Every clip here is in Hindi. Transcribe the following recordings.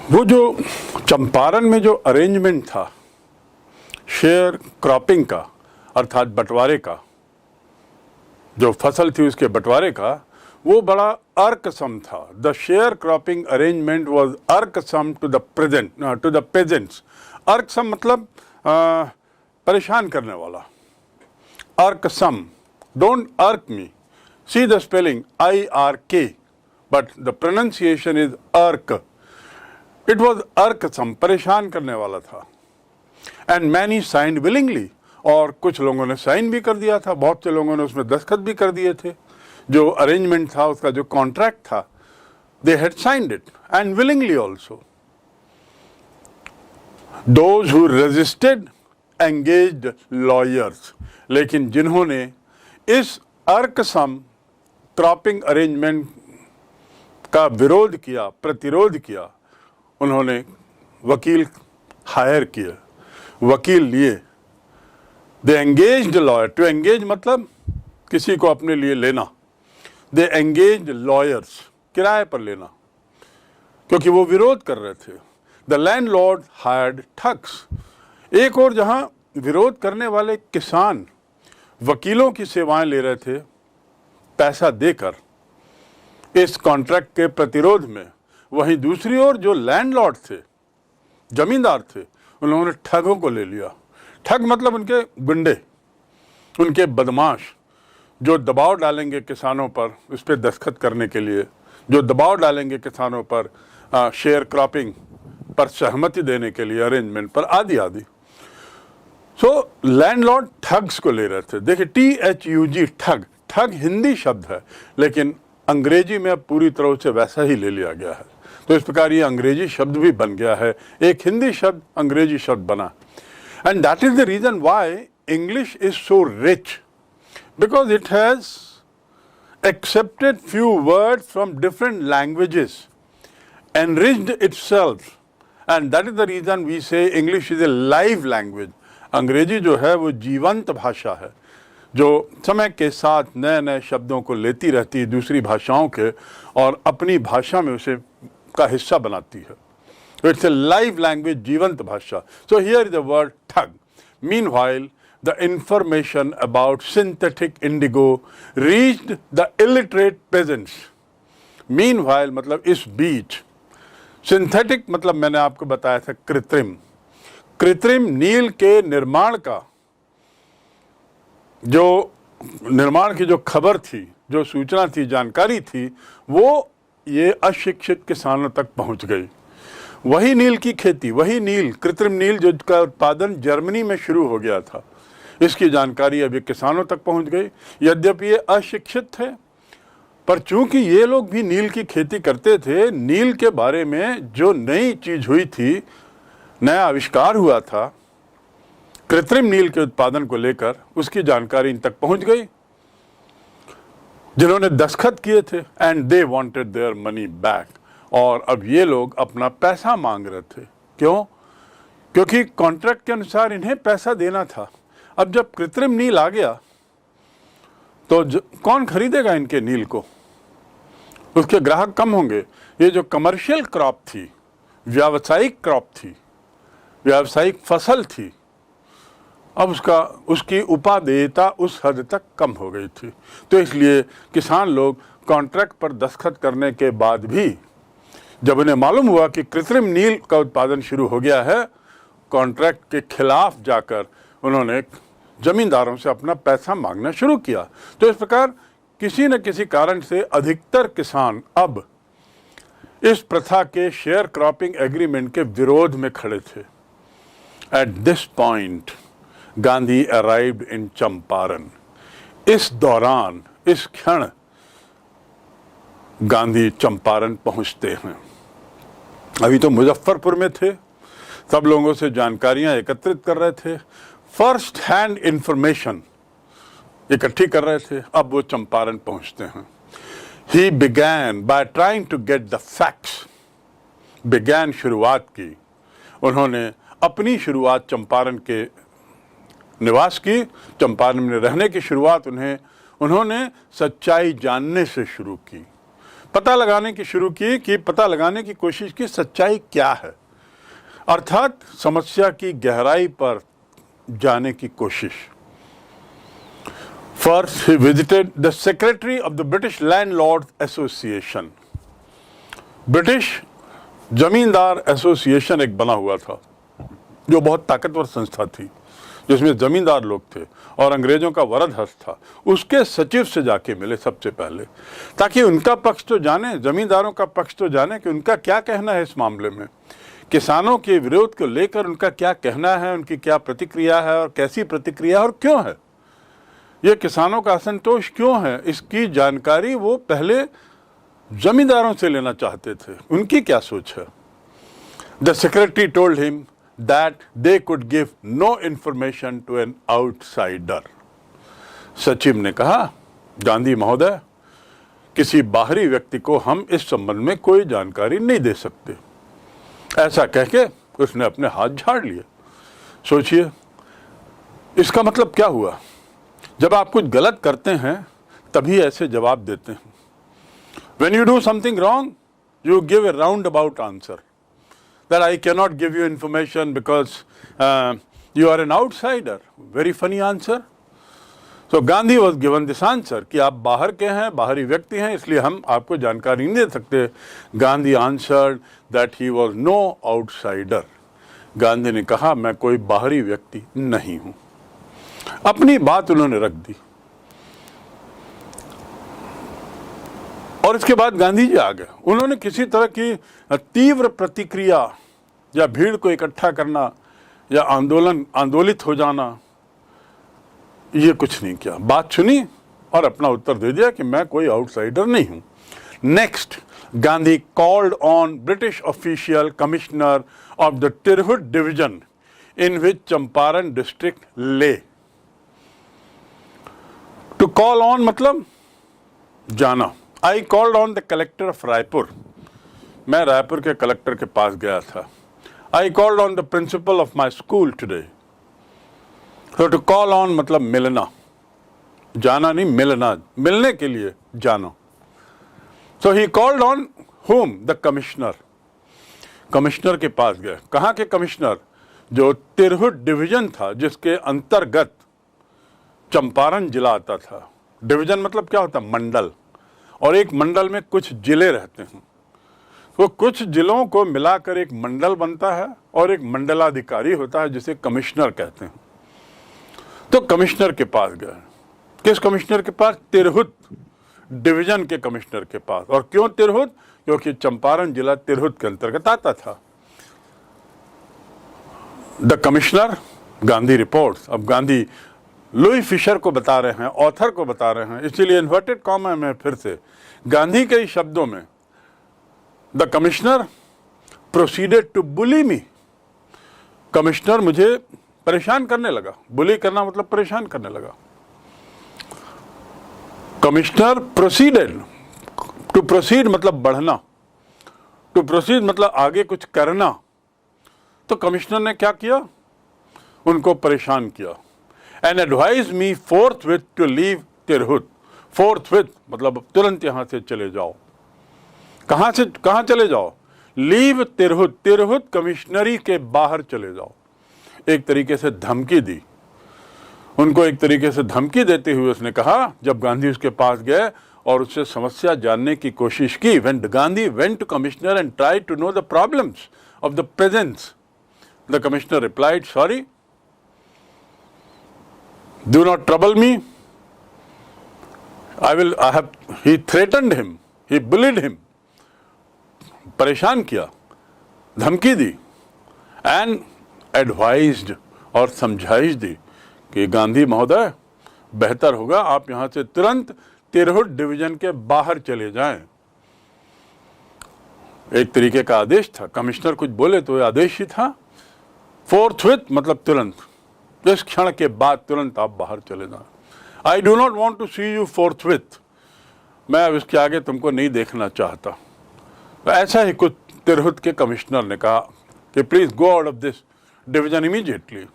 वो जो चंपारण में जो अरेंजमेंट था शेयर क्रॉपिंग का, अर्थात बंटवारे का, जो फसल थी उसके बंटवारे का, वो बड़ा अर्कसम था। The share cropping arrangement was irksome to the peasants. Irksome मतलब परेशान करने वाला। Irksome, don't irk me, see the spelling IRK, but the pronunciation is irk. It was irksome, परेशान करने वाला था। एंड मैनी साइंड विलिंगली, और कुछ लोगों ने साइन भी कर दिया था, बहुत से लोगों ने उसमें दस्तखत भी कर दिए थे। जो अरेंजमेंट था, उसका जो कॉन्ट्रैक्ट था, they had signed it and willingly also. Those who resisted engaged lawyers, लेकिन जिन्होंने इस अर्कसम क्रॉपिंग अरेंजमेंट का विरोध किया, प्रतिरोध किया, उन्होंने वकील हायर किए, वकील लिए। दे एंगेज्ड लॉयर, टू एंगेज मतलब किसी को अपने लिए लेना। दे एंगेज्ड लॉयर्स, किराए पर लेना, क्योंकि वो विरोध कर रहे थे। The landlord hired thugs. एक और जहां विरोध करने वाले किसान वकीलों की सेवाएं ले रहे थे पैसा देकर इस कॉन्ट्रैक्ट के प्रतिरोध में, वहीं दूसरी ओर जो लैंडलॉर्ड थे, जमींदार थे, उन्होंने ठगों को ले लिया। ठग मतलब उनके गुंडे, उनके बदमाश, जो दबाव डालेंगे किसानों पर उस पर दस्तखत करने के लिए, जो दबाव डालेंगे किसानों पर शेयर क्रॉपिंग पर सहमति देने के लिए, अरेंजमेंट पर, आदि आदि। सो लैंडलॉर्ड ठग्स को ले रहे थे। देखिए THUG, ठग, ठग हिंदी शब्द है, लेकिन अंग्रेजी में अब पूरी तरह से वैसा ही ले लिया गया है। तो इस प्रकार ये अंग्रेजी शब्द भी बन गया है, एक हिंदी शब्द अंग्रेजी शब्द बना। And that is the reason why English is so rich, because it has accepted few words from different languages, enriched itself, and that is the reason we say English is a live language. अंग्रेजी जो है वो जीवंत भाषा है, जो समय के साथ नए नए शब्दों को लेती रहती है दूसरी भाषाओं के, और अपनी भाषा में उसे का हिस्सा बनाती है। इट्स ए लाइव लैंग्वेज, जीवंत भाषा। So here is the word thug. Meanwhile the information about synthetic indigo reached the illiterate peasants. Meanwhile मतलब इस बीच, सिंथेटिक मतलब मैंने आपको बताया था कृत्रिम, कृत्रिम नील के निर्माण का जो निर्माण की जो खबर थी, जो सूचना थी, जानकारी थी, वो ये अशिक्षित किसानों तक पहुंच गई। वही नील की खेती, वही नील, कृत्रिम नील जो का उत्पादन जर्मनी में शुरू हो गया था, इसकी जानकारी अभी किसानों तक पहुंच गई। यद्यपि ये अशिक्षित थे, पर चूंकि ये लोग भी नील की खेती करते थे, नील के बारे में जो नई चीज हुई थी, नया आविष्कार हुआ था कृत्रिम नील के उत्पादन को लेकर, उसकी जानकारी इन तक पहुंच गई, जिन्होंने दस्तखत किए थे। And they wanted their money back, और अब ये लोग अपना पैसा मांग रहे थे। क्यों? क्योंकि कॉन्ट्रैक्ट के अनुसार इन्हें पैसा देना था। अब जब कृत्रिम नील आ गया तो कौन खरीदेगा इनके नील को? उसके ग्राहक कम होंगे। ये जो कमर्शियल क्रॉप थी, व्यावसायिक क्रॉप थी, व्यावसायिक फसल थी, अब उसकी उपादेयता उस हद तक कम हो गई थी। तो इसलिए किसान लोग कॉन्ट्रैक्ट पर दस्तखत करने के बाद भी, जब उन्हें मालूम हुआ कि कृत्रिम नील का उत्पादन शुरू हो गया है, कॉन्ट्रैक्ट के खिलाफ जाकर उन्होंने जमींदारों से अपना पैसा मांगना शुरू किया। तो इस प्रकार किसी न किसी कारण से अधिकतर किसान अब इस प्रथा के शेयर क्रॉपिंग एग्रीमेंट के विरोध में खड़े थे। At this point Gandhi arrived in Champaran. इस दौरान, इस क्षण गांधी चंपारण पहुंचते हैं। अभी तो मुजफ्फरपुर में थे, सब लोगों से जानकारियां एकत्रित कर रहे थे, फर्स्ट हैंड इंफॉर्मेशन इकट्ठी कर रहे थे। अब वो चंपारण पहुंचते हैं। He began by trying to get the facts. Began शुरुआत की, उन्होंने अपनी शुरुआत चंपारण के निवास की, चंपारण में रहने की शुरुआत उन्होंने सच्चाई जानने से शुरू की। पता लगाने की शुरू की कि पता लगाने की कोशिश की सच्चाई क्या है, अर्थात समस्या की गहराई पर जाने की कोशिश। First he visited the secretary of the British landlord association. British जमींदार एसोसिएशन एक बना हुआ था जो बहुत ताकतवर संस्था थी, जिसमें जमींदार लोग थे और अंग्रेजों का वरद हस्त था। उसके सचिव से जाके मिले सबसे पहले, ताकि उनका पक्ष तो जाने, जमींदारों का पक्ष तो जाने कि उनका क्या कहना है इस मामले में, किसानों के विरोध को लेकर उनका क्या कहना है, उनकी क्या प्रतिक्रिया है और कैसी प्रतिक्रिया और क्यों है, ये किसानों का असंतोष क्यों है, इसकी जानकारी वो पहले जमींदारों से लेना चाहते थे, उनकी क्या सोच है। The secretary told him that they could give no information to an outsider. सचिव ने कहा, गांधी महोदय, किसी बाहरी व्यक्ति को हम इस संबंध में कोई जानकारी नहीं दे सकते। ऐसा कह के उसने अपने हाथ झाड़ लिए। सोचिए, इसका मतलब क्या हुआ? जब आप कुछ गलत करते हैं तभी ऐसे जवाब देते हैं। When you do something wrong, you give a roundabout answer. That I cannot give you information because you are an outsider. Very funny answer. So Gandhi was given this answer कि आप बाहर के हैं, बाहरी व्यक्ति हैं, इसलिए हम आपको जानकारी नहीं दे सकते। Gandhi answered that he was no outsider. Gandhi ने कहा, मैं कोई बाहरी व्यक्ति नहीं हूं। अपनी बात उन्होंने रख दी और इसके बाद गांधी जी आ गए। उन्होंने किसी तरह की तीव्र प्रतिक्रिया या भीड़ को इकट्ठा करना या आंदोलित हो जाना, ये कुछ नहीं किया। बात सुनी और अपना उत्तर दे दिया कि मैं कोई आउटसाइडर नहीं हूं। Next, Gandhi called on British official commissioner of the Tirhut division in which Champaran district lay. To call on मतलब जाना। I called on the collector of Raipur. मैं रायपुर के कलेक्टर के पास गया था। I called on the principal of my school today. तो टू कॉल ऑन मतलब मिलना, जाना नहीं, मिलना, मिलने के लिए जाना। So he called on whom? The commissioner. Commissioner के पास गए। कहाँ के कमिश्नर? जो तिरहुत डिवीजन था, जिसके अंतर्गत चंपारण जिला आता था। डिवीजन मतलब क्या होता? मंडल। और एक मंडल में कुछ जिले रहते हैं, तो कुछ जिलों को मिलाकर एक मंडल बनता है और एक मंडलाधिकारी होता है जिसे कमिश्नर कहते हैं। तो कमिश्नर के पास गए। किस कमिश्नर के पास? तिरहुत डिवीजन के कमिश्नर के पास। और क्यों तिरहुत? क्योंकि चंपारण जिला तिरहुत के अंतर्गत आता था। The commissioner, Gandhi reports. अब गांधी लुई फिशर को बता रहे हैं, ऑथर को बता रहे हैं, इसीलिए इन्वर्टेड कॉमा में फिर से गांधी के ही शब्दों में, the commissioner proceeded to bully me. Commissioner मुझे परेशान करने लगा। बुली करना मतलब परेशान करने लगा। कमिश्नर प्रोसीडेड, टू प्रोसीड मतलब बढ़ना, टू प्रोसीड मतलब आगे कुछ करना। तो कमिश्नर ने क्या किया? उनको परेशान किया। And advise me forthwith to leave Tirhut. Forthwith मतलब तुरंत यहां से चले जाओ। कहां से कहां चले जाओ? लीव तिरहुत। तिरहुत कमिश्नरी के बाहर चले जाओ। एक तरीके से धमकी दी उनको। एक तरीके से धमकी देते हुए उसने कहा, जब गांधी उसके पास गए और उससे समस्या जानने की कोशिश की, when Gandhi went to commissioner and tried to know the problems of the peasants, the commissioner replied, sorry, do not trouble me. He threatened him, he bullied him, परेशान किया, धमकी दी, and advised और समझाइश दी कि गांधी महोदय, बेहतर होगा आप यहां से तुरंत तिरहुत डिवीजन के बाहर चले जाएं। एक तरीके का आदेश था। कमिश्नर कुछ बोले तो यह आदेश ही था। फोर्थविथ मतलब तुरंत, इस क्षण के बाद तुरंत आप बाहर चले जाएं। I do not want to see you forthwith. मैं अब इसके आगे तुमको नहीं देखना चाहता। तो ऐसा ही कुछ तिरहुत के कमिश्नर ने कहा कि please go out of this division immediately.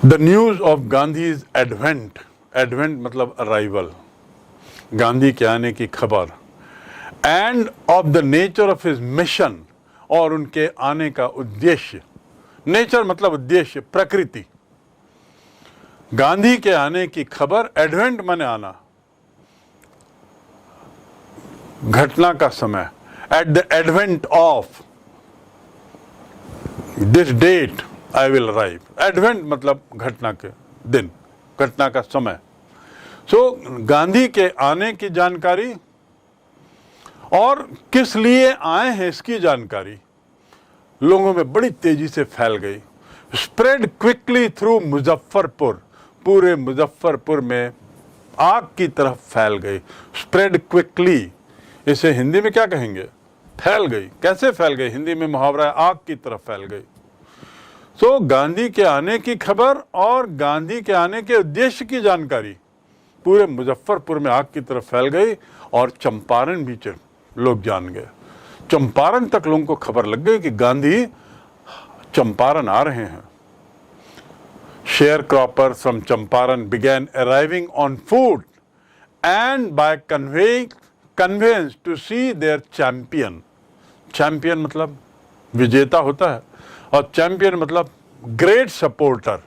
The news of Gandhi's advent, advent मतलब अराइवल, गांधी के आने की खबर, end of the nature of his mission, और उनके आने का उद्देश्य। नेचर मतलब उद्देश्य, प्रकृति। गांधी के आने की खबर, एडवेंट माने आना, घटना का समय, at the advent of this date I will arrive. Advent मतलब घटना के दिन, घटना का समय। सो गांधी के आने की जानकारी और किस लिए आए हैं इसकी जानकारी लोगों में बड़ी तेजी से फैल गई। स्प्रेड क्विकली थ्रू मुजफ्फरपुर, पूरे मुजफ्फरपुर में आग की तरफ फैल गई। स्प्रेड क्विकली, इसे हिंदी में क्या कहेंगे? फैल गई। कैसे फैल गई? हिंदी में मुहावरा है, आग की तरफ फैल गई। तो गांधी के आने की खबर और गांधी के आने के उद्देश्य की जानकारी पूरे मुजफ्फरपुर में आग की तरफ फैल गई, और चंपारण भी लोग जान गए। चंपारण तक लोगों को खबर लग गई कि गांधी चंपारण आ रहे हैं। Sharecroppers from Champaran began arriving on foot and by conveyance to see their champion. Champion मतलब विजेता होता है, और champion मतलब great supporter.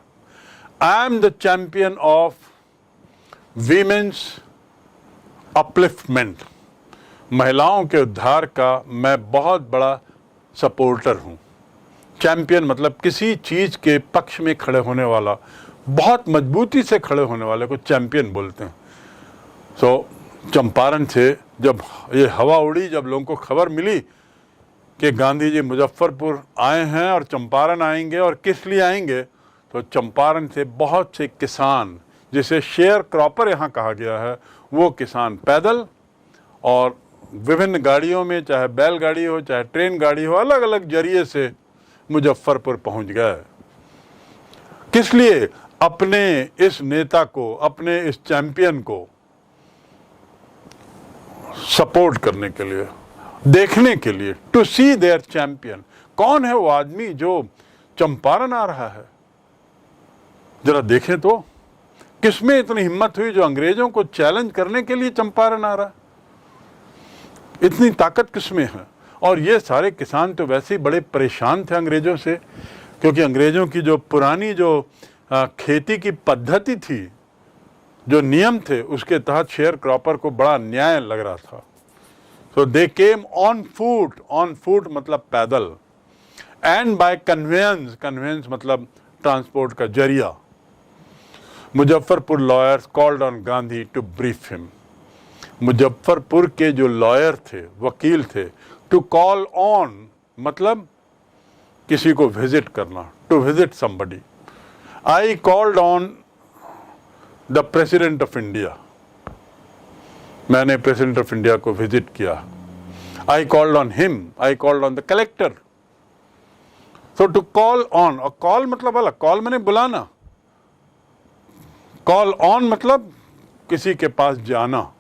I am the champion of women's upliftment. महिलाओं के उद्धार का मैं बहुत बड़ा सपोर्टर हूँ। चैंपियन मतलब किसी चीज के पक्ष में खड़े होने वाला, बहुत मजबूती से खड़े होने वाले को चैंपियन बोलते हैं। तो चंपारण से जब ये हवा उड़ी, जब लोगों को खबर मिली कि गांधी जी मुजफ्फरपुर आए हैं और चंपारण आएंगे, और किस लिए आएंगे, तो चंपारण से बहुत से किसान, जिसे शेयर क्रॉपर यहाँ कहा गया है, वो किसान पैदल और विभिन्न गाड़ियों में, चाहे बैलगाड़ी हो चाहे ट्रेन गाड़ी हो, अलग अलग जरिए से मुजफ्फरपुर पहुंच गए। किस लिए? अपने इस नेता को, अपने इस चैंपियन को सपोर्ट करने के लिए, देखने के लिए। To see their champion. कौन है वो आदमी जो चंपारण आ रहा है? जरा देखें तो, किसमें इतनी हिम्मत हुई जो अंग्रेजों को चैलेंज करने के लिए चंपारण आ रहा है? इतनी ताकत किसमें है? और ये सारे किसान तो वैसे ही बड़े परेशान थे अंग्रेजों से, क्योंकि अंग्रेजों की जो पुरानी जो खेती की पद्धति थी, जो नियम थे, उसके तहत शेयर क्रॉपर को बड़ा अन्याय लग रहा था। सो दे came on foot. On foot मतलब पैदल, एंड बाय कन्वेंस। कन्वेंस मतलब ट्रांसपोर्ट का जरिया। Muzaffarpur lawyers called on Gandhi to brief him. Muzaffarpur के जो लॉयर थे, वकील थे, टू कॉल ऑन मतलब किसी को विजिट करना, to visit somebody. I called on the president of India. मैंने प्रेसिडेंट ऑफ इंडिया को विजिट किया। I called on him, I called on the collector. So to call on, और कॉल मतलब अलग, कॉल मैंने बुलाना, कॉल ऑन मतलब किसी के पास जाना।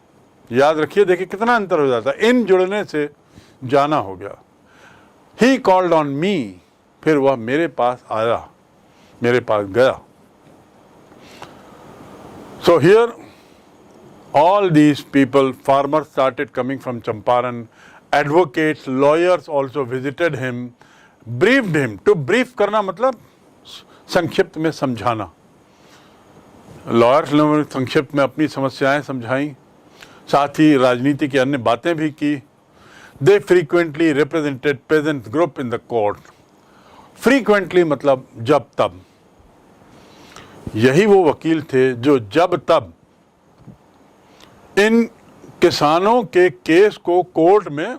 याद रखिए, देखिए कितना अंतर हो जाता है, इन जुड़ने से जाना हो गया। ही कॉल्ड ऑन मी, फिर वह मेरे पास आया, मेरे पास गया। So here all these people, farmers started coming from Champaran, advocates, lawyers also visited him, briefed him. To brief करना मतलब संक्षिप्त में समझाना। लॉयर्स ने संक्षिप्त में अपनी समस्याएं समझाई, साथ ही राजनीति की अन्य बातें भी की। They frequently represented peasant group in the court. Frequently मतलब जब तब। यही वो वकील थे जो जब तब इन किसानों के केस को कोर्ट में,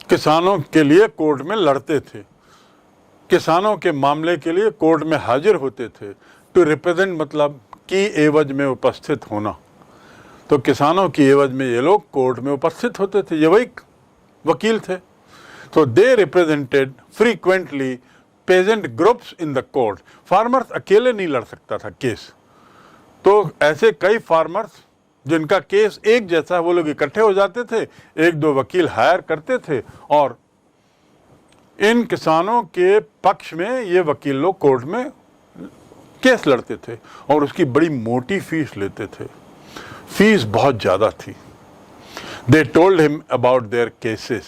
किसानों के लिए कोर्ट में लड़ते थे, किसानों के मामले के लिए कोर्ट में हाजिर होते थे। टू रिप्रेजेंट मतलब की एवज में उपस्थित होना। तो किसानों की एवज में ये लोग कोर्ट में उपस्थित होते थे, ये वही वकील थे। तो they represented frequently peasant groups in the court. Farmers अकेले नहीं लड़ सकता था केस, तो ऐसे कई फार्मर्स जिनका केस एक जैसा है, वो लोग इकट्ठे हो जाते थे, एक दो वकील हायर करते थे, और इन किसानों के पक्ष में ये वकील लोग कोर्ट में केस लड़ते थे, और उसकी बड़ी मोटी फीस लेते थे। फीस बहुत ज़्यादा थी। They told him about their cases.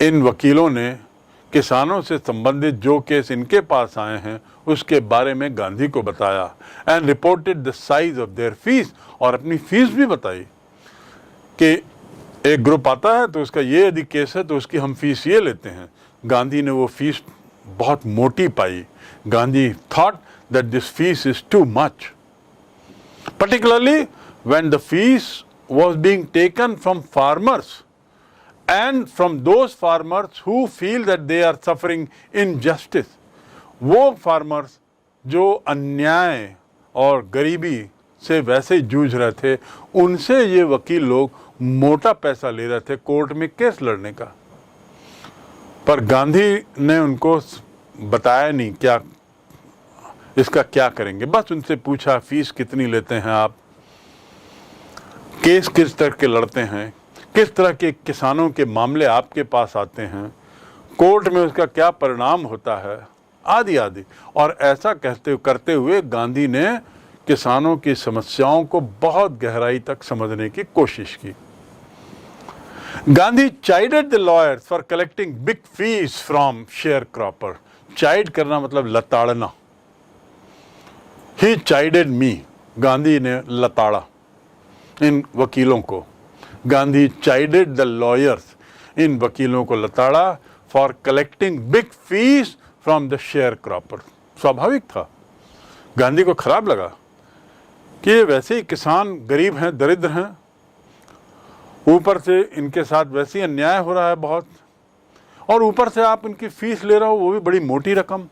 इन वकीलों ने किसानों से संबंधित जो केस इनके पास आए हैं उसके बारे में गांधी को बताया। And reported the size of their fees, और अपनी फीस भी बताई कि एक ग्रुप आता है तो उसका ये यदि केस है तो उसकी हम फीस ये लेते हैं। गांधी ने वो फीस बहुत मोटी पाई। Gandhi thought that this fees is too much, particularly when the fees was being taken from farmers and from those farmers who feel that they are suffering injustice. वो farmers जो अन्याय और गरीबी से वैसे ही जूझ रहे थे, उनसे ये वकील लोग मोटा पैसा ले रहे थे कोर्ट में केस लड़ने का। पर गांधी ने उनको बताया नहीं क्या इसका क्या करेंगे। बस उनसे पूछा फीस कितनी लेते हैं आप, केस किस तरह के लड़ते हैं, किस तरह के किसानों के मामले आपके पास आते हैं, कोर्ट में उसका क्या परिणाम होता है, आदि आदि। और ऐसा करते हुए गांधी ने किसानों की समस्याओं को बहुत गहराई तक समझने की कोशिश की। Gandhi chided the lawyers for collecting big fees from sharecropper. Chide करना मतलब लताड़ना। ही चाइडेड मी, गांधी ने लताड़ा इन वकीलों को। गांधी चाइडेड द लॉयर्स, इन वकीलों को लताड़ा for collecting big fees from the sharecropper. स्वाभाविक था, गांधी को खराब लगा कि ये वैसे ही किसान गरीब हैं, दरिद्र हैं, ऊपर से इनके साथ वैसे ही अन्याय हो रहा है बहुत, और ऊपर से आप इनकी फीस ले रहे हो, वो भी बड़ी मोटी रकम।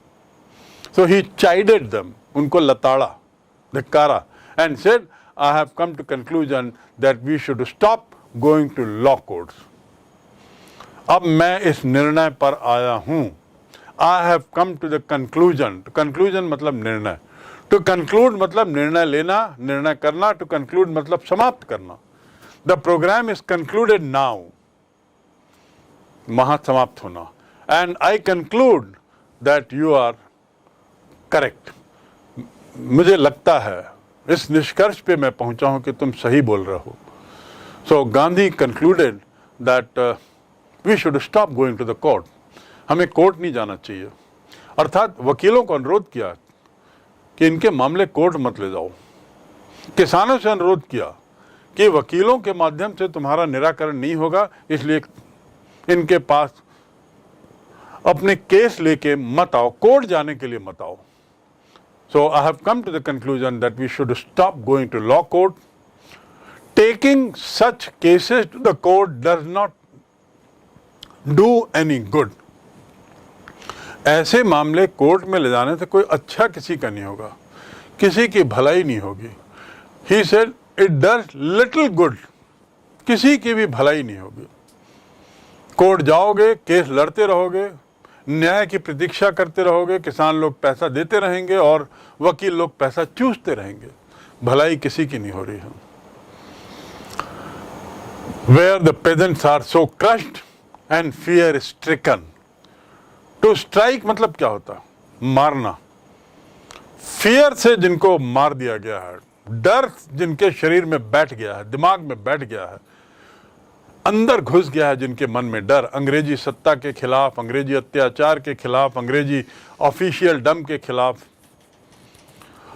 सो ही चाइडेड देम, उनको लताड़ा, धिक्कारा, and said I have come to conclusion that we should stop going to law courts. अब मैं इस निर्णय पर आया हूं। I have come to the conclusion, conclusion मतलब निर्णय, टू कंक्लूड मतलब निर्णय लेना, निर्णय करना, टू कंक्लूड मतलब समाप्त करना। The programme is concluded now, महा समाप्त होना। And I conclude that you are correct, मुझे लगता है, इस निष्कर्ष पे मैं पहुंचा हूं कि तुम सही बोल रहे हो। So Gandhi concluded that we should stop going to the court, हमें कोर्ट नहीं जाना चाहिए। अर्थात वकीलों को अनुरोध किया कि इनके मामले कोर्ट मत ले जाओ। किसानों से अनुरोध किया कि वकीलों के माध्यम से तुम्हारा निराकरण नहीं होगा, इसलिए इनके पास अपने केस लेके मत आओ, कोर्ट जाने के लिए मत आओ। So I have come to the conclusion that we should stop going to law court. Taking such cases to the court does not do any good. ऐसे मामले कोर्ट में ले जाने से कोई अच्छा किसी का नहीं होगा, किसी की भलाई नहीं होगी। He said it does little good. किसी की भी भलाई नहीं होगी। कोर्ट जाओगे, केस लड़ते रहोगे, न्याय की प्रतीक्षा करते रहोगे, किसान लोग पैसा देते रहेंगे और वकील लोग पैसा चूसते रहेंगे, भलाई किसी की नहीं हो रही है। Where the peasants are so crushed and fear stricken. To strike मतलब क्या होता? मारना। fear से जिनको मार दिया गया है, डर जिनके शरीर में बैठ गया है, दिमाग में बैठ गया है, अंदर घुस गया है जिनके मन में डर, अंग्रेजी सत्ता के खिलाफ, अंग्रेजी अत्याचार के खिलाफ, अंग्रेजी ऑफिशियल डम के खिलाफ।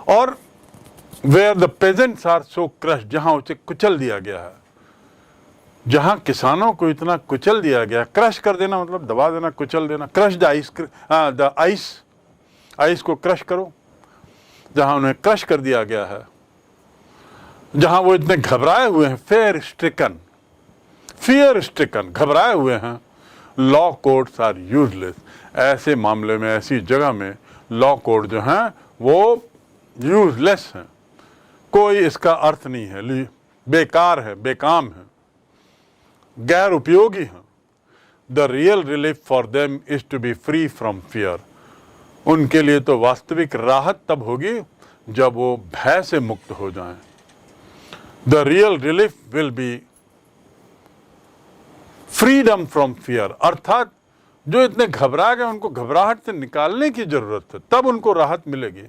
और where the peasants are so crush, जहां उसे कुचल दिया गया है, जहां किसानों को इतना कुचल दिया गया। क्रश कर देना मतलब दबा देना, कुचल देना। Crush the ice, the ice को क्रश करो, जहां उन्हें क्रश कर दिया गया है, जहां वो इतने घबराए हुए हैं। fear stricken, घबराए हुए हैं। लॉ कोर्ट्स आर यूजलेस, ऐसे मामले में, ऐसी जगह में लॉ कोर्ट जो हैं वो यूजलेस हैं, कोई इसका अर्थ नहीं है, बेकार है, बेकाम है, गैर उपयोगी हैं। The real relief for them is to be free from fear. उनके लिए तो वास्तविक राहत तब होगी जब वो भय से मुक्त हो जाएं। The real relief will be freedom from fear, अर्थात जो इतने घबरा गए उनको घबराहट से निकालने की जरूरत है, तब उनको राहत मिलेगी।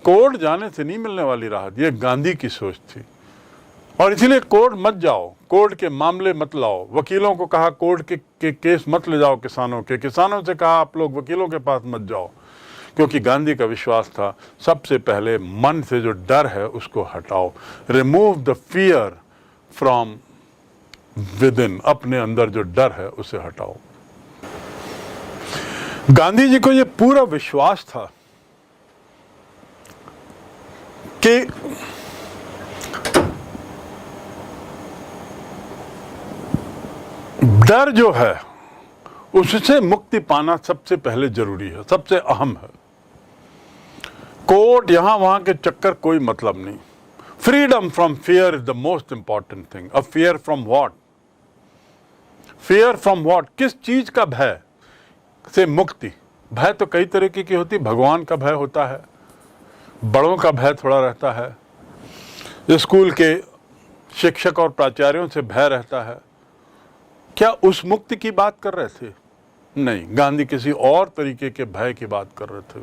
कोर्ट जाने से नहीं मिलने वाली राहत, ये गांधी की सोच थी। और इसीलिए कोर्ट मत जाओ, कोर्ट के मामले मत लाओ। वकीलों को कहा कोर्ट के केस मत ले जाओ किसानों के, किसानों से कहा आप लोग वकीलों के पास मत जाओ, क्योंकि गांधी का विश्वास था सबसे पहले मन से जो डर है उसको हटाओ। Remove the fear from with in, अपने अंदर जो डर है उसे हटाओ। गांधी जी को यह पूरा विश्वास था कि डर जो है उससे मुक्ति पाना सबसे पहले जरूरी है, सबसे अहम है। कोर्ट यहां वहां के चक्कर कोई मतलब नहीं। Freedom from fear is the most important thing. अब fear from what? Fear from what? किस चीज का भय से मुक्ति? भय तो कई तरीके की होती। भगवान का भय होता है, बड़ों का भय थोड़ा रहता है, स्कूल के शिक्षक और प्राचार्यों से भय रहता है। क्या उस मुक्ति की बात कर रहे थे? नहीं, गांधी किसी और तरीके के भय की बात कर रहे थे।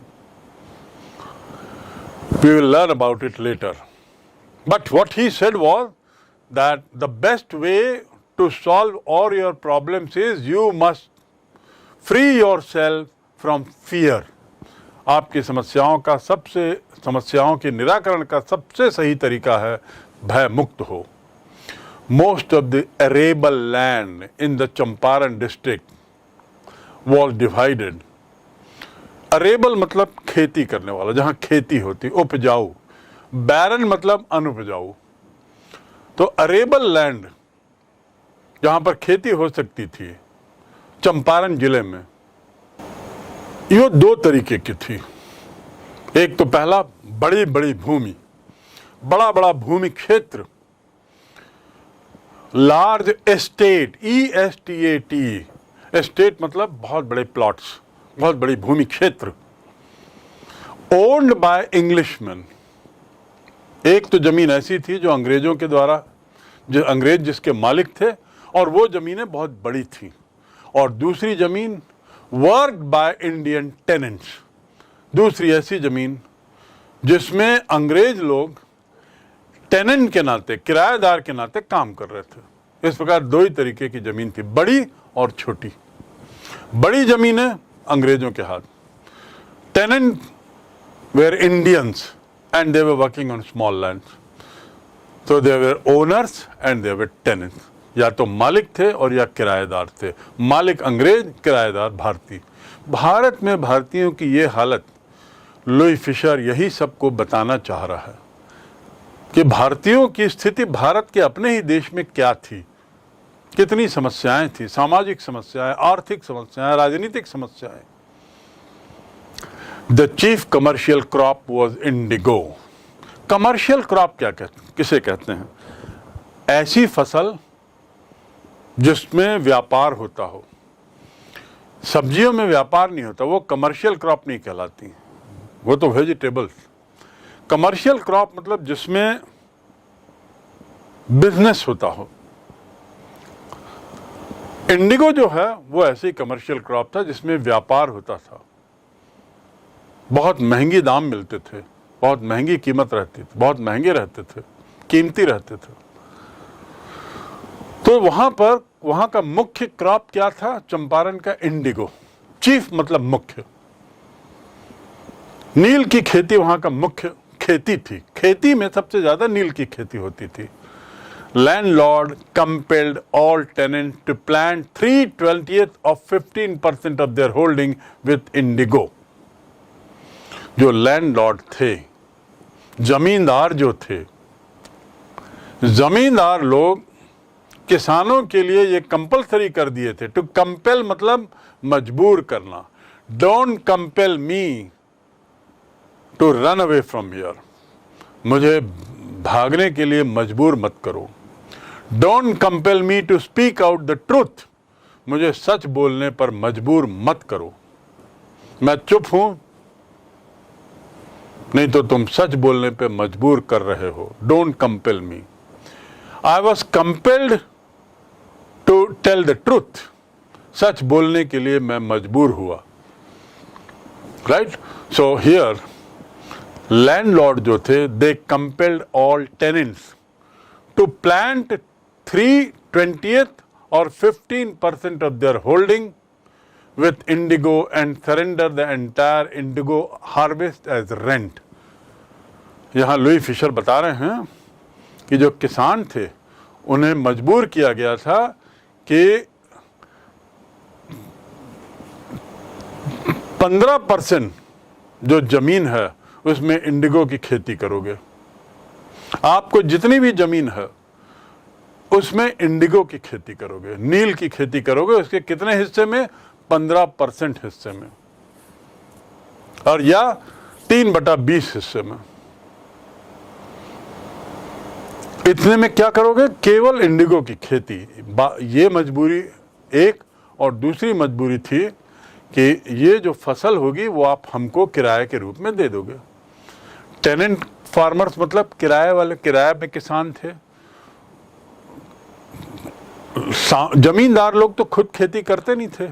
We will learn about it later. But what he said was that the best way to solve all your problems is you must free yourself from fear. आपकी समस्याओं के निराकरण का सबसे सही तरीका है भय मुक्त हो। Most of the arable land in the Champaran district was divided. Arable मतलब खेती करने वाला, जहां खेती होती, उपजाऊ। बैरन मतलब अनुपजाऊ। तो अरेबल लैंड जहां पर खेती हो सकती थी चंपारण जिले में, ये दो तरीके की थी। एक तो पहला बड़ी बड़ी भूमि, बड़ा बड़ा भूमि क्षेत्र, लार्ज एस्टेट, ESTAT, एस्टेट मतलब बहुत बड़े प्लॉट्स, बहुत बड़ी भूमि क्षेत्र, ओन्ड बाय इंग्लिशमैन। एक तो जमीन ऐसी थी जो अंग्रेजों के द्वारा, जो अंग्रेज जिसके मालिक थे, और वो जमीनें बहुत बड़ी थी। और दूसरी जमीन वर्क बाय इंडियन टेनेंट्स, दूसरी ऐसी जमीन जिसमें अंग्रेज लोग टेनेंट के नाते, किराएदार के नाते काम कर रहे थे। इस प्रकार दो ही तरीके की जमीन थी, बड़ी और छोटी। बड़ी जमीनें अंग्रेजों के हाथ, tenant were Indians and they were working on small land, तो they were owners and they were tenants. या तो मालिक थे और या किराएदार थे। मालिक अंग्रेज, किराएदार भारतीय। भारत में भारतीयों की ये हालत, लुई फिशर यही सबको बताना चाह रहा है कि भारतीयों की स्थिति भारत के अपने ही देश में क्या थी, कितनी समस्याएं थी, सामाजिक समस्याएं, आर्थिक समस्याएं, राजनीतिक समस्याएं। The chief commercial crop was Indigo. Commercial crop किसे कहते हैं? ऐसी फसल जिसमें व्यापार होता हो। सब्जियों में व्यापार नहीं होता, वो कमर्शियल क्रॉप नहीं कहलाती, वो तो वेजिटेबल्स। कमर्शियल क्रॉप मतलब जिसमें बिजनेस होता हो। इंडिगो जो है वो ऐसे ही कमर्शियल क्रॉप था जिसमें व्यापार होता था। बहुत महंगी दाम मिलते थे, बहुत महंगी कीमत रहती थी, बहुत महंगे रहते थे, कीमती रहते थे। तो वहां का मुख्य क्रॉप क्या था? चंपारण का इंडिगो। चीफ मतलब मुख्य। नील की खेती वहां का मुख्य खेती थी। खेती में सबसे ज्यादा नील की खेती होती थी। Landlord compelled all tenants to plant 3/20 of 15% of their holding with indigo. जो लैंडलॉर्ड थे, जमींदार जो थे, जमींदार लोग किसानों के लिए ये कंपलसरी कर दिए थे। टू कंपेल मतलब मजबूर करना। Don't compel me to run away from here, मुझे भागने के लिए मजबूर मत करो। Don't compel me to speak out the truth, मुझे सच बोलने पर मजबूर मत करो। मैं चुप हूं, नहीं तो तुम सच बोलने पे मजबूर कर रहे हो। Don't compel me. I was compelled to tell the truth, सच बोलने के लिए मैं मजबूर हुआ। राइट? सो हियर लैंडलॉर्ड जो थे, they compelled all tenants to plant 3/20 or 15% of their holding with indigo and surrender the entire indigo harvest as rent. यहाँ लुई फिशर बता रहे हैं कि जो किसान थे उन्हें मजबूर किया गया था कि 15% जो जमीन है उसमें इंडिगो की खेती करोगे। आपको जितनी भी जमीन है उसमें इंडिगो की खेती करोगे, नील की खेती करोगे। उसके कितने हिस्से में? 15% हिस्से में, और या 3/20 हिस्से में। इतने में क्या करोगे? केवल इंडिगो की खेती। ये मजबूरी एक, और दूसरी मजबूरी थी कि ये जो फसल होगी वो आप हमको किराए के रूप में दे दोगे। टेनेंट फार्मर्स मतलब किराए वाले, किराए पे किसान थे। जमींदार लोग तो खुद खेती करते नहीं थे।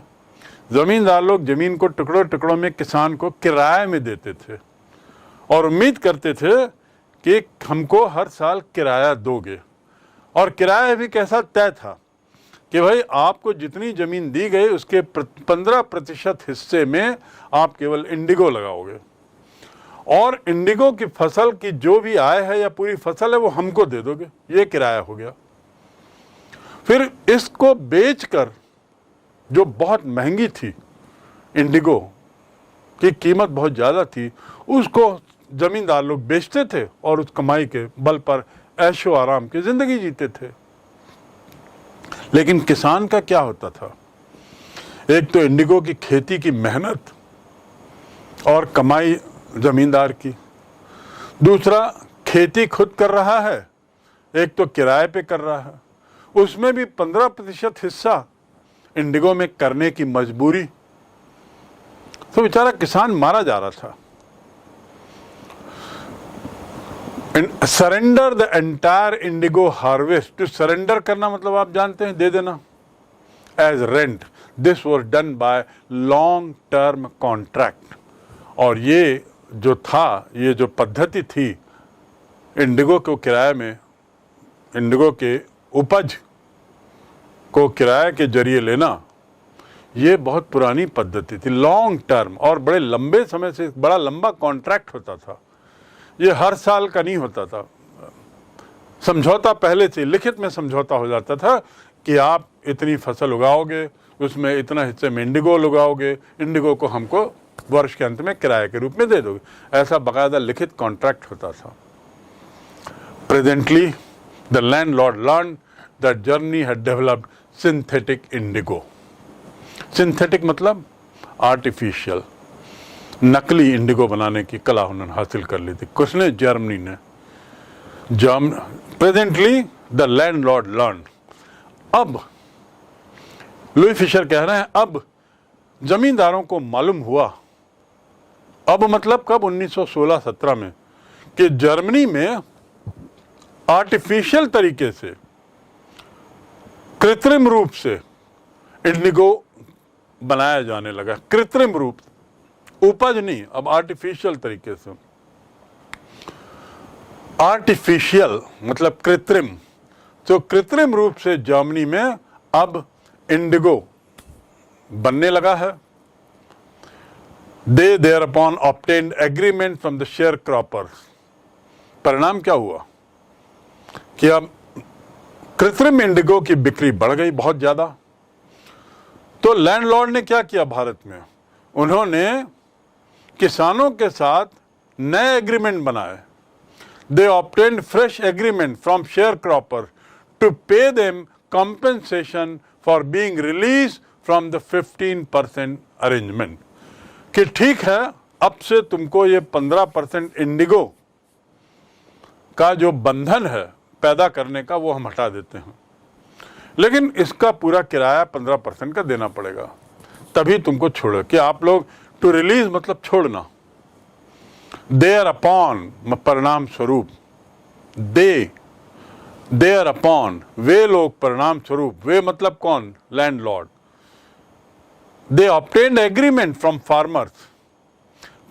जमींदार लोग जमीन को टुकड़ों टुकड़ों में किसान को किराए में देते थे और उम्मीद करते थे कि हमको हर साल किराया दोगे। और किराया भी कैसा तय था कि भाई आपको जितनी जमीन दी गई उसके 15% हिस्से में आप केवल इंडिगो लगाओगे, और इंडिगो की फसल की जो भी आय है या पूरी फसल है वो हमको दे दोगे। ये किराया हो गया। फिर इसको बेचकर, जो बहुत महंगी थी, इंडिगो की कीमत बहुत ज़्यादा थी, उसको जमींदार लोग बेचते थे और उस कमाई के बल पर ऐशो आराम की जिंदगी जीते थे। लेकिन किसान का क्या होता था? एक तो इंडिगो की खेती की मेहनत और कमाई जमींदार की, दूसरा खेती खुद कर रहा है, एक तो किराए पे कर रहा है, उसमें भी 15% हिस्सा इंडिगो में करने की मजबूरी। तो बेचारा किसान मारा जा रहा था। Surrender the entire indigo harvest, to surrender करना मतलब आप जानते हैं, दे देना, as rent. This was done by long term contract. और ये जो था, ये जो पद्धति थी इंडिगो को किराए में, इंडिगो के उपज को किराए के जरिए लेना, ये बहुत पुरानी पद्धति थी, लॉन्ग टर्म, और बड़े लंबे समय से बड़ा लंबा कॉन्ट्रैक्ट होता था। ये हर साल का नहीं होता था। समझौता पहले से लिखित में समझौता हो जाता था कि आप इतनी फसल उगाओगे, उसमें इतना हिस्से में इंडिगो उगाओगे, इंडिगो को हमको वर्ष के अंत में किराए के रूप में दे दोगे। ऐसा बाकायदा लिखित कॉन्ट्रैक्ट होता था। Presently the landlord learn that Germany had developed synthetic Indigo. Synthetic मतलब आर्टिफिशियल, नकली इंडिगो बनाने की कला उन्होंने हासिल कर ली थी। किसने? जर्मनी ने। Presently the landlord learn. अब लुई फिशर कह रहे हैं अब जमींदारों को मालूम हुआ, अब मतलब कब? 1916-17 में, कि जर्मनी में आर्टिफिशियल तरीके से, कृत्रिम रूप से इंडिगो बनाया जाने लगा। कृत्रिम रूप, उपज नहीं, अब आर्टिफिशियल तरीके से। आर्टिफिशियल मतलब कृत्रिम, तो कृत्रिम रूप से जर्मनी में अब इंडिगो बनने लगा है। They thereupon obtained agreement from the sharecroppers। परिणाम क्या हुआ कि अब कृत्रिम इंडिगो की बिक्री बढ़ गई बहुत ज्यादा। तो लैंडलॉर्ड ने क्या किया भारत में? उन्होंने किसानों के साथ नए एग्रीमेंट बनाए। They obtained fresh agreement from sharecroppers to pay them compensation for being released from the 15% arrangement। कि ठीक है, अब से तुमको ये 15% इंडिगो का जो बंधन है पैदा करने का, वो हम हटा देते हैं, लेकिन इसका पूरा किराया 15% का देना पड़ेगा, तभी तुमको छोड़ो। कि आप लोग, टू रिलीज मतलब छोड़ना। देयर अपॉन परिणाम स्वरूप, देयर अपॉन वे लोग, परिणाम स्वरूप, वे मतलब कौन? Landlord. They obtained agreement from farmers.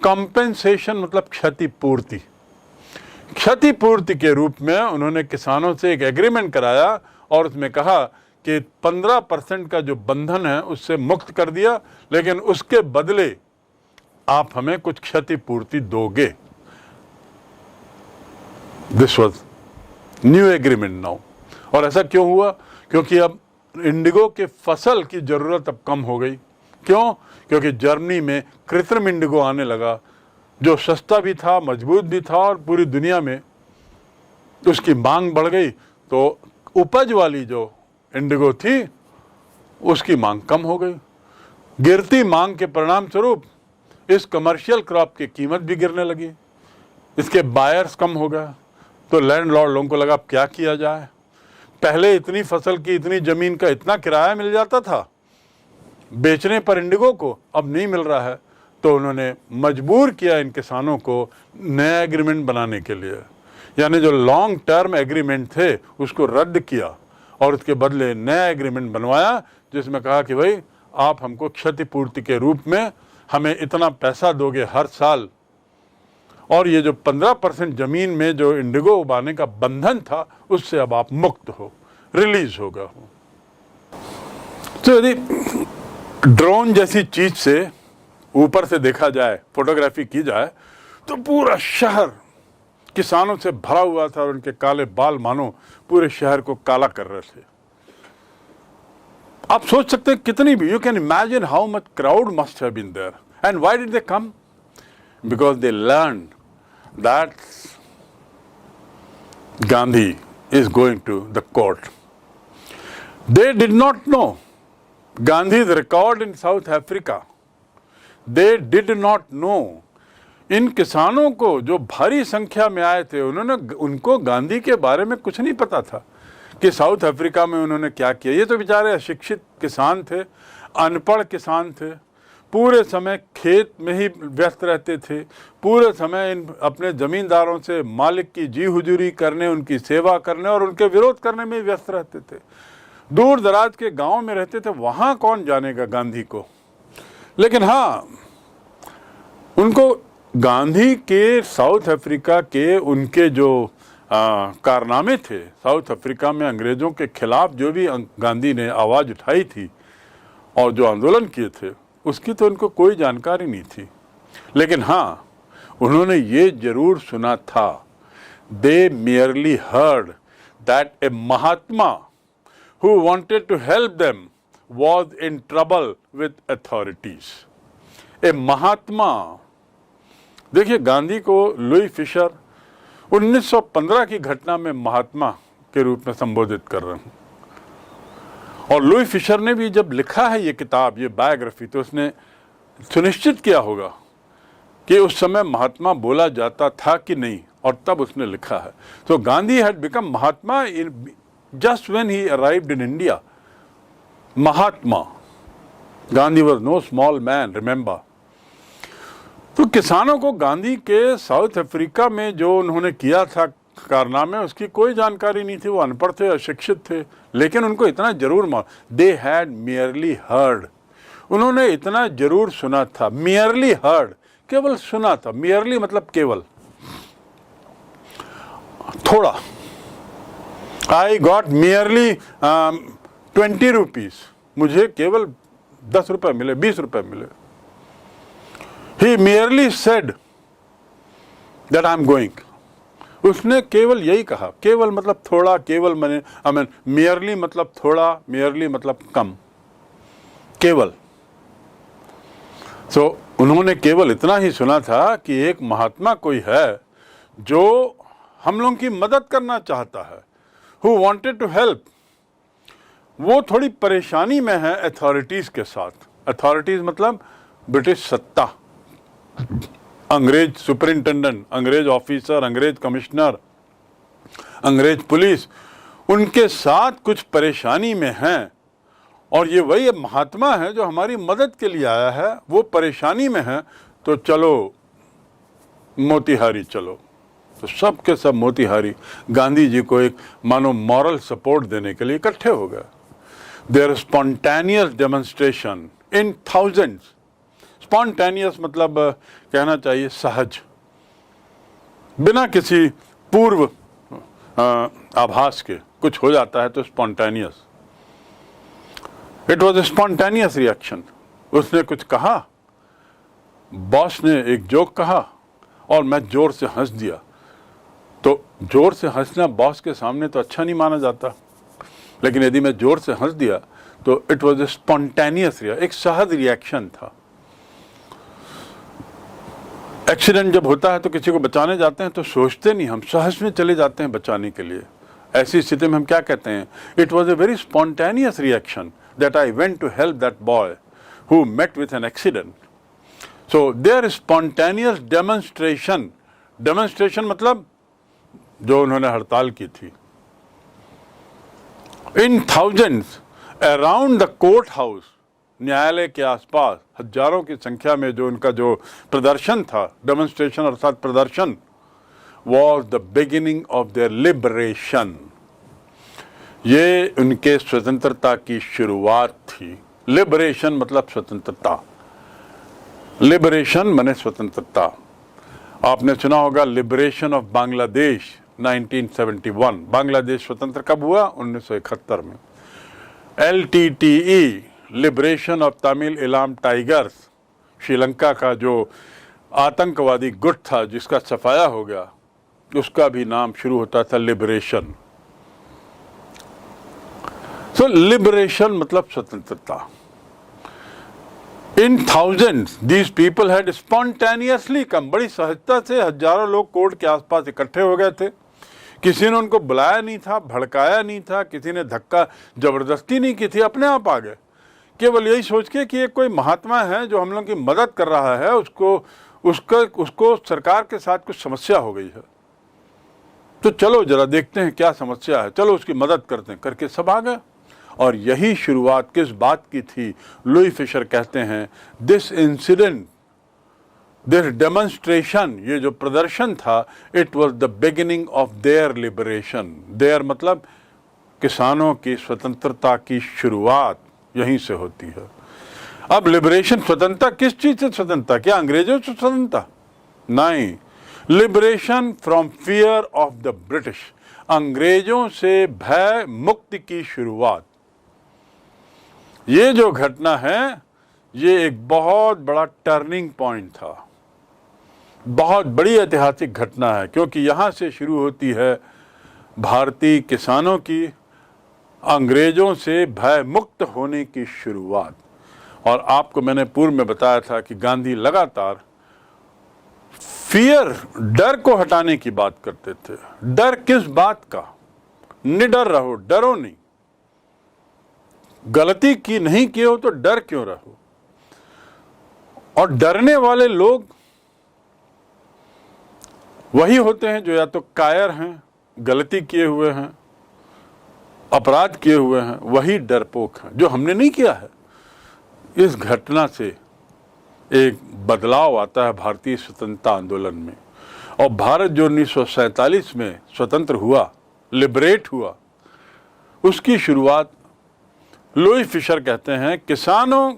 Compensation मतलब क्षतिपूर्ति, क्षतिपूर्ति के रूप में उन्होंने किसानों से एक एग्रीमेंट कराया और उसमें कहा कि 15% का जो बंधन है उससे मुक्त कर दिया, लेकिन उसके बदले आप हमें कुछ क्षतिपूर्ति दोगे। This was new agreement now. और ऐसा क्यों हुआ? क्योंकि अब इंडिगो के फसल की जरूरत अब कम हो गई। क्यों? क्योंकि जर्मनी में कृत्रिम इंडिगो आने लगा, जो सस्ता भी था, मजबूत भी था, और पूरी दुनिया में उसकी मांग बढ़ गई। तो उपज वाली जो इंडिगो थी उसकी मांग कम हो गई। गिरती मांग के परिणाम स्वरूप इस कमर्शियल क्रॉप की कीमत भी गिरने लगी, इसके बायर्स कम हो गए। तो लैंडलॉर्ड लोगों को लगा अब क्या किया जाए। पहले इतनी फसल की, इतनी जमीन का इतना किराया मिल जाता था बेचने पर इंडिगो को, अब नहीं मिल रहा है। तो उन्होंने मजबूर किया इन किसानों को नया एग्रीमेंट बनाने के लिए, यानी जो लॉन्ग टर्म एग्रीमेंट थे उसको रद्द किया और उसके बदले नया एग्रीमेंट बनवाया, जिसमें कहा कि भाई आप हमको क्षतिपूर्ति के रूप में हमें इतना पैसा दोगे हर साल, और ये जो 15% जमीन में जो इंडिगो उगाने का बंधन था उससे अब आप मुक्त हो, रिलीज होगा। तो यदि ड्रोन जैसी चीज से ऊपर से देखा जाए, फोटोग्राफी की जाए, तो पूरा शहर किसानों से भरा हुआ था और उनके काले बाल मानो पूरे शहर को काला कर रहे थे। आप सोच सकते हैं कितनी भी, you can imagine how much crowd must have been there. And why did they come? Because they learn that Gandhi is going to the court. They did not know Gandhi's record in South Africa. They did not know. इन किसानों को जो भारी संख्या में आए थे, उनको गांधी के बारे में कुछ नहीं पता था कि साउथ अफ्रीका में उन्होंने क्या किया। ये तो बेचारे अशिक्षित किसान थे, अनपढ़ किसान थे, पूरे समय खेत में ही व्यस्त रहते थे, पूरे समय इन अपने जमींदारों से मालिक की जी हुजूरी करने, उनकी सेवा करने और उनके विरोध करने में व्यस्त रहते थे। दूर दराज के गांव में रहते थे, वहां कौन जानेगा गांधी को। लेकिन हाँ, उनको गांधी के साउथ अफ्रीका के उनके जो कारनामे थे, साउथ अफ्रीका में अंग्रेजों के खिलाफ जो भी गांधी ने आवाज़ उठाई थी और जो आंदोलन किए थे, उसकी तो उनको कोई जानकारी नहीं थी। लेकिन हाँ, उन्होंने ये जरूर सुना था, दे merely heard that a Mahatma who wanted to help them was in trouble with authorities. A महात्मा, देखिए गांधी को लुई फिशर 1915 की घटना में महात्मा के रूप में संबोधित कर रहे हैं। और लुई फिशर ने भी जब लिखा है ये किताब, ये बायोग्राफी, तो उसने सुनिश्चित किया होगा कि उस समय महात्मा बोला जाता था कि नहीं, और तब उसने लिखा है। तो Gandhi had become Mahatma just when he arrived in India. Mahatma, Gandhi was know small man, remember. तो किसानों को गांधी के साउथ अफ्रीका में जो उन्होंने किया था कारनामे, उसकी कोई जानकारी नहीं थी। वो अनपढ़ थे, अशिक्षित थे, लेकिन उनको इतना जरूर दे हैड मियरली हर्ड, उन्होंने इतना जरूर सुना था। मियरली हर्ड, केवल सुना था। मियरली मतलब केवल, थोड़ा। आई गॉट मियरली 20 रुपीज, मुझे केवल 10 रुपए मिले, 20 रुपए मिले। He merely said that I am going, उसने केवल यही कहा। केवल मतलब थोड़ा, केवल मैंने मियरली मतलब थोड़ा, मियरली मतलब कम, केवल। सो उन्होंने केवल इतना ही सुना था कि एक महात्मा कोई है जो हम लोगों की मदद करना चाहता है, हु वांटेड टू हेल्प। वो थोड़ी परेशानी में है अथॉरिटीज के साथ। अथॉरिटीज मतलब ब्रिटिश सत्ता, अंग्रेज सुपरिंटेंडेंट, अंग्रेज ऑफिसर, अंग्रेज कमिश्नर, अंग्रेज पुलिस, उनके साथ कुछ परेशानी में हैं। और ये वही महात्मा है जो हमारी मदद के लिए आया है, वो परेशानी में है, तो चलो मोतिहारी चलो। तो सब के सब मोतिहारी गांधी जी को एक मानो मॉरल सपोर्ट देने के लिए इकट्ठे हो गए। Their spontaneous demonstration in thousands. Spontaneous मतलब कहना चाहिए सहज, बिना किसी पूर्व आभास के कुछ हो जाता है तो spontaneous, it was A spontaneous reaction. उसने कुछ कहा, बॉस ने एक जोक कहा और मैं जोर से हंस दिया। तो जोर से हंसना बॉस के सामने तो अच्छा नहीं माना जाता, लेकिन यदि मैं जोर से हंस दिया तो इट वॉज ए स्पॉन्टेनियस, एक सहज रिएक्शन था। एक्सीडेंट जब होता है तो किसी को बचाने जाते हैं तो सोचते नहीं, हम सहज में चले जाते हैं बचाने के लिए। ऐसी स्थिति में हम क्या कहते हैं? It was a very spontaneous reaction that I went to help that boy who met with an accident. So their spontaneous demonstration, demonstration मतलब जो उन्होंने हड़ताल की थी। In thousands around the court house, न्यायालय के आसपास हजारों की संख्या में जो उनका जो प्रदर्शन था, डेमोन्स्ट्रेशन अर्थात प्रदर्शन, was the beginning of their liberation. ये उनके स्वतंत्रता की शुरुआत थी। लिबरेशन मतलब स्वतंत्रता, लिबरेशन माने स्वतंत्रता। आपने सुना होगा लिबरेशन ऑफ बांग्लादेश 1971। बांग्लादेश स्वतंत्र कब हुआ? 1971 में। LTTE, liberation of Tamil Ilam tigers, Sri Lanka का जो आतंकवादी गुट था जिसका सफाया हो गया, उसका भी नाम शुरू होता था लिबरेशन। सो लिबरेशन मतलब स्वतंत्रता। In thousands these people had spontaneously come, बड़ी सहजता से हजारों लोग कोर्ट के आसपास इकट्ठे हो गए थे। किसी ने उनको बुलाया नहीं था, भड़काया नहीं था, किसी ने धक्का जबरदस्ती नहीं की थी, अपने आप आ गए, केवल यही सोच के कि ये कोई महात्मा है जो हम लोगों की मदद कर रहा है, उसको सरकार के साथ कुछ समस्या हो गई है, तो चलो जरा देखते हैं क्या समस्या है, चलो उसकी मदद करते हैं, करके सब आ गए। और यही शुरुआत किस बात की थी? लुई फिशर कहते हैं, दिस इंसिडेंट, दिस डेमोन्स्ट्रेशन, ये जो प्रदर्शन था, it was the beginning of their liberation. Their मतलब किसानों की स्वतंत्रता की शुरुआत यहीं से होती है। अब लिबरेशन, स्वतंत्रता किस चीज से स्वतंत्रता? क्या अंग्रेजों से स्वतंत्रता? नहीं, liberation from fear of the British, अंग्रेजों से भय मुक्ति की शुरुआत। ये जो घटना है ये एक बहुत बड़ा टर्निंग पॉइंट था, बहुत बड़ी ऐतिहासिक घटना है, क्योंकि यहां से शुरू होती है भारतीय किसानों की अंग्रेजों से भय मुक्त होने की शुरुआत। और आपको मैंने पूर्व में बताया था कि गांधी लगातार फियर, डर को हटाने की बात करते थे। डर किस बात का? निडर रहो, डरो नहीं। गलती की नहीं की हो तो डर क्यों रहो? और डरने वाले लोग वही होते हैं जो या तो कायर हैं, गलती किए हुए हैं, अपराध किए हुए हैं, वही डरपोक हैं, जो हमने नहीं किया है। इस घटना से एक बदलाव आता है भारतीय स्वतंत्रता आंदोलन में, और भारत जो 1947 में स्वतंत्र हुआ, लिबरेट हुआ, उसकी शुरुआत लुई फिशर कहते हैं किसानों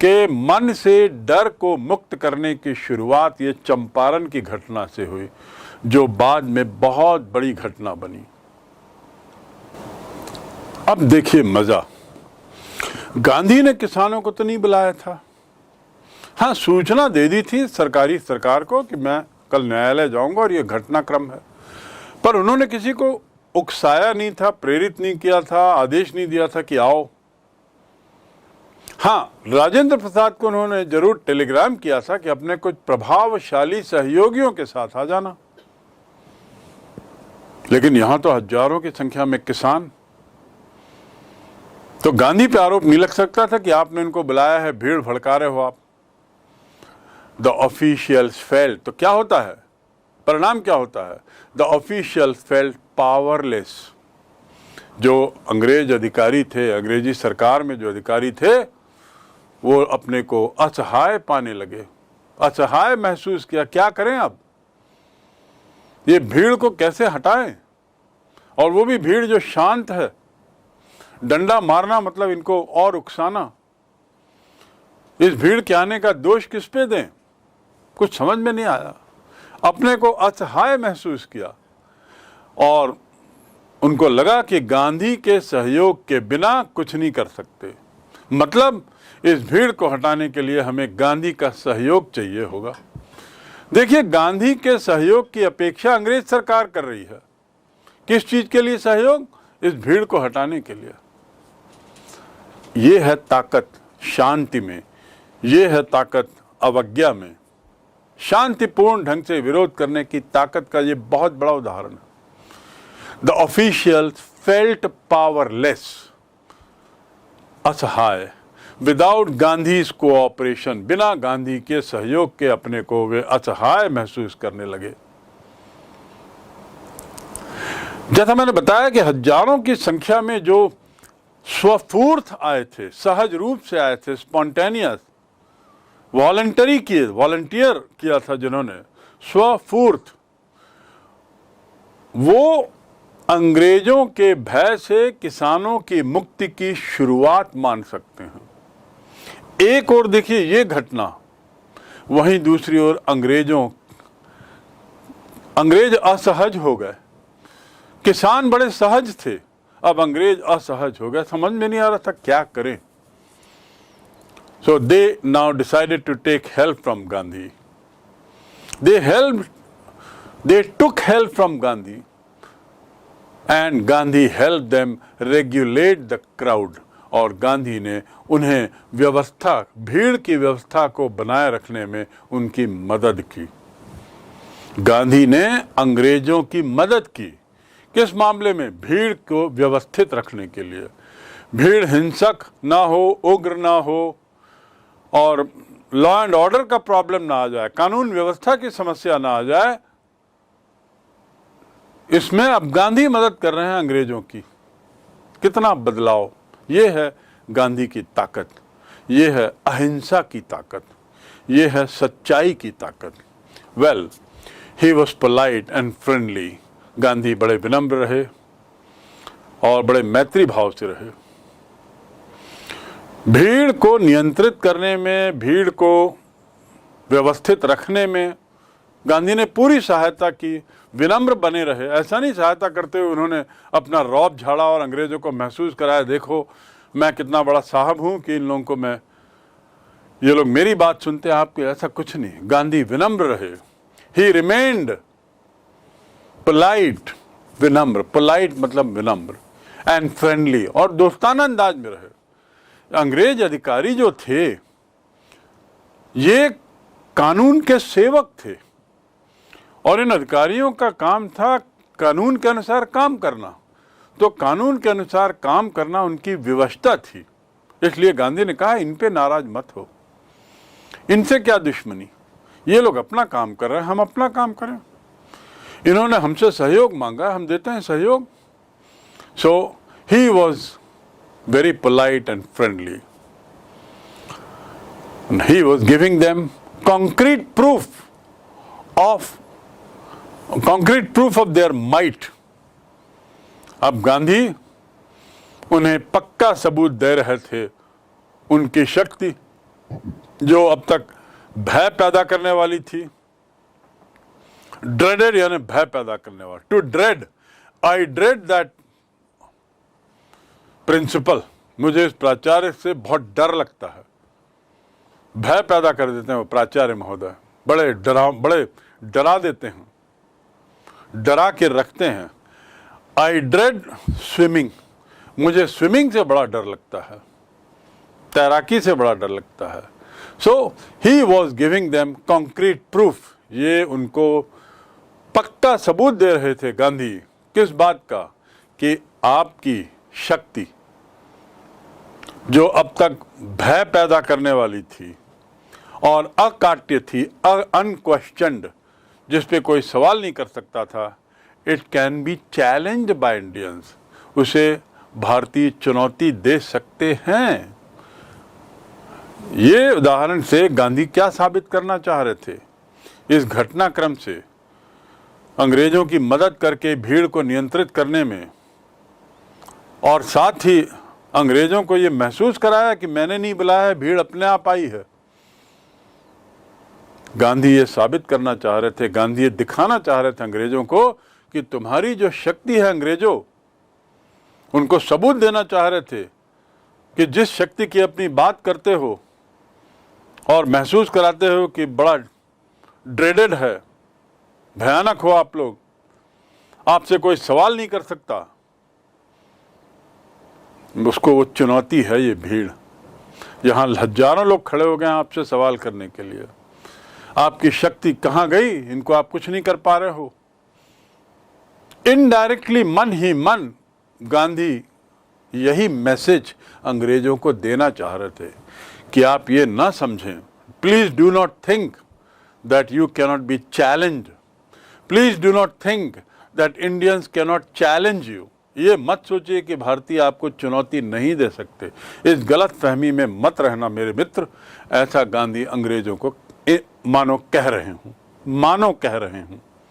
के मन से डर को मुक्त करने की शुरुआत ये चंपारण की घटना से हुई, जो बाद में बहुत बड़ी घटना बनी। अब देखिए मजा, गांधी ने किसानों को तो नहीं बुलाया था। हाँ, सूचना दे दी थी सरकार को कि मैं कल न्यायालय जाऊंगा और ये घटनाक्रम है, पर उन्होंने किसी को उकसाया नहीं था, प्रेरित नहीं किया था, आदेश नहीं दिया था कि आओ। हाँ, राजेंद्र प्रसाद को उन्होंने जरूर टेलीग्राम किया था कि अपने कुछ प्रभावशाली सहयोगियों के साथ आ जाना, लेकिन यहां तो हजारों की संख्या में किसान। तो गांधी पे आरोप नहीं लग सकता था कि आपने उनको बुलाया है, भीड़ भड़का रहे हो आप। द ऑफिशियल्स फेल्ट, तो क्या होता है, परिणाम क्या होता है? The officials felt powerless. जो अंग्रेज अधिकारी थे, अंग्रेजी सरकार में जो अधिकारी थे, वो अपने को असहाय पाने लगे, असहाय महसूस किया। क्या करें अब, ये भीड़ को कैसे हटाएं? और वो भी भीड़ जो शांत है। डंडा मारना मतलब इनको और उकसाना। इस भीड़ के आने का दोष किस पे दें? कुछ समझ में नहीं आया। अपने को असहाय महसूस किया और उनको लगा कि गांधी के सहयोग के बिना कुछ नहीं कर सकते। मतलब इस भीड़ को हटाने के लिए हमें गांधी का सहयोग चाहिए होगा। देखिए, गांधी के सहयोग की अपेक्षा अंग्रेज सरकार कर रही है। किस चीज के लिए सहयोग? इस भीड़ को हटाने के लिए। ये है ताकत शांति में, ये है ताकत अवज्ञा में। शांतिपूर्ण ढंग से विरोध करने की ताकत का ये बहुत बड़ा उदाहरण है। द ऑफिशियल्स फेल्ट पावरलेस, असहाय, विदाउट गांधीज कोऑपरेशन, बिना गांधी के सहयोग के अपने को वे असहाय महसूस करने लगे। जैसा मैंने बताया कि हजारों की संख्या में जो स्वफूर्त आए थे, सहज रूप से आए थे, स्पॉन्टेनियस, वॉलंटियर किया था जिन्होंने, स्वफूर्त, वो अंग्रेजों के भय से किसानों की मुक्ति की शुरुआत मान सकते हैं। एक और देखिए ये घटना, वहीं दूसरी ओर अंग्रेज असहज हो गए। किसान बड़े सहज थे, अब अंग्रेज असहज हो गए, समझ में नहीं आ रहा था क्या करें। So they now decided to take help from Gandhi. They took help from Gandhi, and Gandhi helped them regulate the crowd. और गांधी ने उन्हें व्यवस्था, भीड़ की व्यवस्था को बनाए रखने में उनकी मदद की। गांधी ने अंग्रेजों की मदद की। किस मामले में? भीड़ को व्यवस्थित रखने के लिए। भीड़ हिंसक ना हो, उग्र ना हो, और लॉ एंड ऑर्डर का प्रॉब्लम ना आ जाए, कानून व्यवस्था की समस्या ना आ जाए। इसमें अब गांधी मदद कर रहे हैं अंग्रेजों की। कितना बदलाव! ये है गांधी की ताकत, ये है अहिंसा की ताकत, ये है सच्चाई की ताकत। Well, he was polite and friendly. Gandhi बड़े विनम्र रहे और बड़े मैत्री भाव से रहे। भीड़ को नियंत्रित करने में, भीड़ को व्यवस्थित रखने में गांधी ने पूरी सहायता की। विनम्र बने रहे, ऐसा नहीं सहायता करते हुए उन्होंने अपना रौब झाड़ा और अंग्रेजों को महसूस कराया, देखो मैं कितना बड़ा साहब हूं कि इन लोगों को ये लोग मेरी बात सुनते हैं आपके। ऐसा कुछ नहीं। गांधी विनम्र रहे। ही रिमेन्ड पोलाइट, विनम्र, पोलाइट मतलब विनम्र, एंड फ्रेंडली, और दोस्ताना अंदाज में रहे। अंग्रेज अधिकारी जो थे ये कानून के सेवक थे और इन अधिकारियों का काम था कानून के अनुसार काम करना। तो कानून के अनुसार काम करना उनकी विवशता थी। इसलिए गांधी ने कहा इन पे नाराज मत हो, इनसे क्या दुश्मनी, ये लोग अपना काम कर रहे हैं, हम अपना काम करें। इन्होंने हमसे सहयोग मांगा, हम देते हैं सहयोग। So he was very polite and friendly. And he was giving them concrete proof of their might. अब गांधी उन्हें पक्का सबूत दे रहे थे उनकी शक्ति, जो अब तक भय पैदा करने वाली थी। ड्रेडेड यानी भय पैदा करने वाला। To dread, I dread that principal, मुझे इस प्राचार्य से बहुत डर लगता है। भय पैदा कर देते हैं वो प्राचार्य महोदय, बड़े डरा देते हैं, डरा के रखते हैं। आई ड्रेड स्विमिंग, मुझे स्विमिंग से बड़ा डर लगता है, तैराकी से बड़ा डर लगता है। So he was giving them concrete proof, ये उनको पक्का सबूत दे रहे थे गांधी। किस बात का? कि आपकी शक्ति जो अब तक भय पैदा करने वाली थी और अकाट्य थी, अनक्वेश्चन्ड, जिस पे कोई सवाल नहीं कर सकता था, it can be challenged by Indians, उसे भारतीय चुनौती दे सकते हैं। ये उदाहरण से गांधी क्या साबित करना चाह रहे थे? इस घटनाक्रम से अंग्रेजों की मदद करके भीड़ को नियंत्रित करने में, और साथ ही अंग्रेजों को ये महसूस कराया कि मैंने नहीं बुलाया है, भीड़ अपने आप आई है। गांधी ये साबित करना चाह रहे थे, गांधी ये दिखाना चाह रहे थे अंग्रेजों को कि तुम्हारी जो शक्ति है, अंग्रेजों उनको सबूत देना चाह रहे थे कि जिस शक्ति की अपनी बात करते हो और महसूस कराते हो कि बड़ा ड्रेडेड है, भयानक हो आप लोग, आपसे कोई सवाल नहीं कर सकता, उसको वो चुनौती है ये भीड़। यहाँ हजारों लोग खड़े हो गए हैं आपसे सवाल करने के लिए, आपकी शक्ति कहाँ गई, इनको आप कुछ नहीं कर पा रहे हो। इनडायरेक्टली मन ही मन गांधी यही मैसेज अंग्रेजों को देना चाह रहे थे कि आप ये ना समझें, please do not think that you cannot be challenged, please do not think that Indians cannot challenge you. ये मत सोचिए कि भारतीय आपको चुनौती नहीं दे सकते, इस गलत फहमी में मत रहना मेरे मित्र। ऐसा गांधी अंग्रेजों को मानो कह रहे हूं।